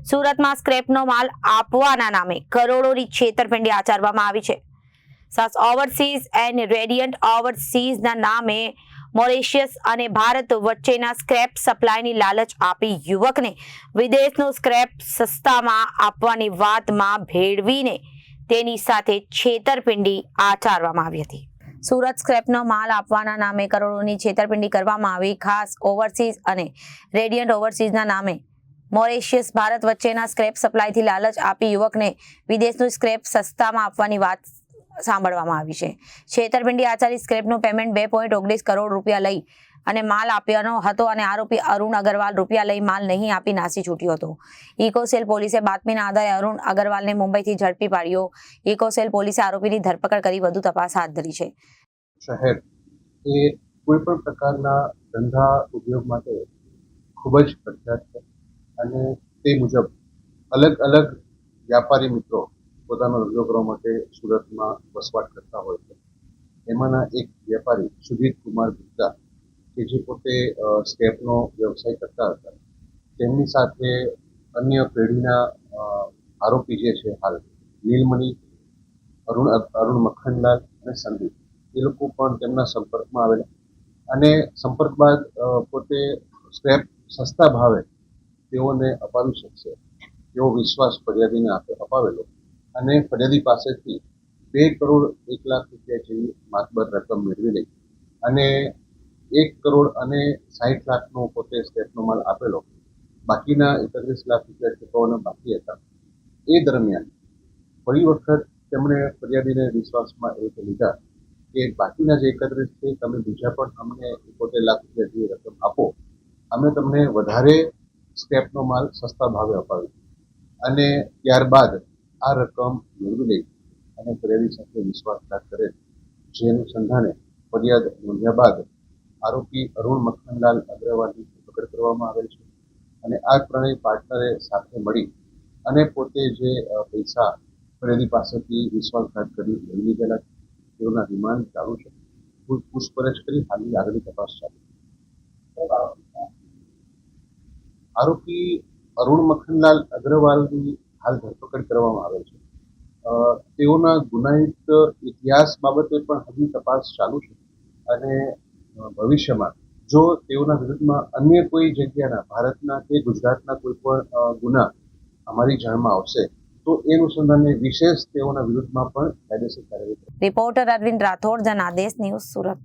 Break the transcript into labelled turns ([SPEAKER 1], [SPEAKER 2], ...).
[SPEAKER 1] સુરતમાં સ્ક્રેપનો માલ આપવાના નામે કરોડોની છેતરપિંડી આચરવામાં આવી છે। SAS ઓવરસીઝ એન્ડ રેડિયન્ટ ઓવરસીઝના નામે મોરિશિયસ અને ભારત વચ્ચેના સ્ક્રેપ સપ્લાયની લાલચ આપી યુવકને વિદેશનો સ્ક્રેપ સસ્તામાં આપવાની વાતમાં ભેળવીને તેની સાથે છેતરપિંડી આચરવામાં આવી હતી। સુરત સ્ક્રેપનો માલ આપવાના નામે કરોડોની છેતરપિંડી કરવામાં આવી। ખાસ ઓવરસીઝ અને રેડિયન્ટ ઓવરસીઝના નામે મોરિશિયસ ભારત વચ્ચેના સ્ક્રેપ સપ્લાયથી લાલચ આપી યુવકને વિદેશનું સ્ક્રેપ સસ્તામાં આપવાની વાત સાંભળવામાં આવી છે। છેતરપિંડી આચારી સ્ક્રેપનું પેમેન્ટ 2.19 કરોડ રૂપિયા લઈ અને માલ આપ્યાનો હતો અને આરોપી અરુણ અગરવાલ રૂપિયા લઈ માલ નહીં આપી નાસી છૂટ્યો હતો। ઇકોસેલ પોલીસે બાતમીના આધારે અરુણ અગરવાલને મુંબઈથી ઝડપી પાડ્યો। ઇકોસેલ પોલીસે આરોપીની ધરપકડ કરી વધુ તપાસ હાથ ધરી છે।
[SPEAKER 2] શહેર એ કોઈ પણ પ્રકારના ધંધા ઉદ્યોગ માટે ખૂબ જ પ્રખ્યાત છે અને તે મુજબ અલગ અલગ વ્યાપારી મિત્રો પોતાનો ધંધો કરવા માટે સુરતમાં વસવાટ કરતા હોય છે। એમાંના એક વેપારી સુજીત કુમાર ગુપ્તા કે જે પોતે સ્કેપનો વ્યવસાય કરતા હતા, તેમની સાથે અન્ય પેઢીના આરોપી જે છે હાલ નીલમણી, અરુણ મખનલાલ અને સંદીપ, એ લોકો પણ તેમના સંપર્કમાં આવેલા અને સંપર્ક બાદ પોતે સ્ક્રેપ સસ્તા ભાવે તેઓને અપાવી શકશે એવો વિશ્વાસ ફરિયાદીને અપાવેલો અને ફરિયાદી પાસેથી 2 કરોડ 1 લાખ રૂપિયા જેવી માતબર રકમ મેળવી લઈ અને 1 કરોડ અને 60 લાખનો પોતે સ્ક્રેપનો માલ આપેલો। બાકીના 31 લાખ રૂપિયા ચૂકવવાના બાકી હતા। એ દરમિયાન ફરી વખત તેમણે ફરિયાદીને વિશ્વાસમાં એ લીધા કે બાકીના જે 31 છે તમે બીજા પણ અમને 71 લાખ રૂપિયા જેવી રકમ આપો, અમે તમને વધારે સ્ક્રેપનો માલ સસ્તા ભાવે અપાવીશું। અને ત્યારબાદ આ રકમ મેળવી લઈ અને ફરિયાદી સાથે વિશ્વાસઘાત કરેલ, જે અનુસંધાને ફરિયાદ નોંધ્યા બાદ આરોપી અરુણ મખનલાલ અગ્રવાલની ધરપકડ કરવામાં આવેલ છે અને આ ત્રણેય પાર્ટનરે સાથે મળી અને પોતે જે પૈસા ફરિયાદી પાસેથી વિશ્વાસઘાત કરી લઈ લીધેલા છે તેઓના રિમાન્ડ ચાલુ છે। પૂછપરછ કરી હાલની આગળની તપાસ ચાલુ છે। આરોપી અરુણ મખનલાલ અગ્રવાલની હાલ ધરપકડ કરવામાં આવે છે। તેઓના ગુનાહિત ઇતિહાસ બાબતે પણ હજી તપાસ ચાલુ છે અને ભવિષ્યમાં જો તેઓના વિરુદ્ધમાં અન્ય કોઈ જગ્યાના ભારતના કે ગુજરાતના કોઈ પણ ગુના અમારી જાણમાં આવશે તો એ અનુસંધાને વિશેષ તેઓના વિરુદ્ધમાં પણ કાયદેસર કાર્યવાહી।
[SPEAKER 1] Reporter Arvind Rathod, Janadesh news, Surat.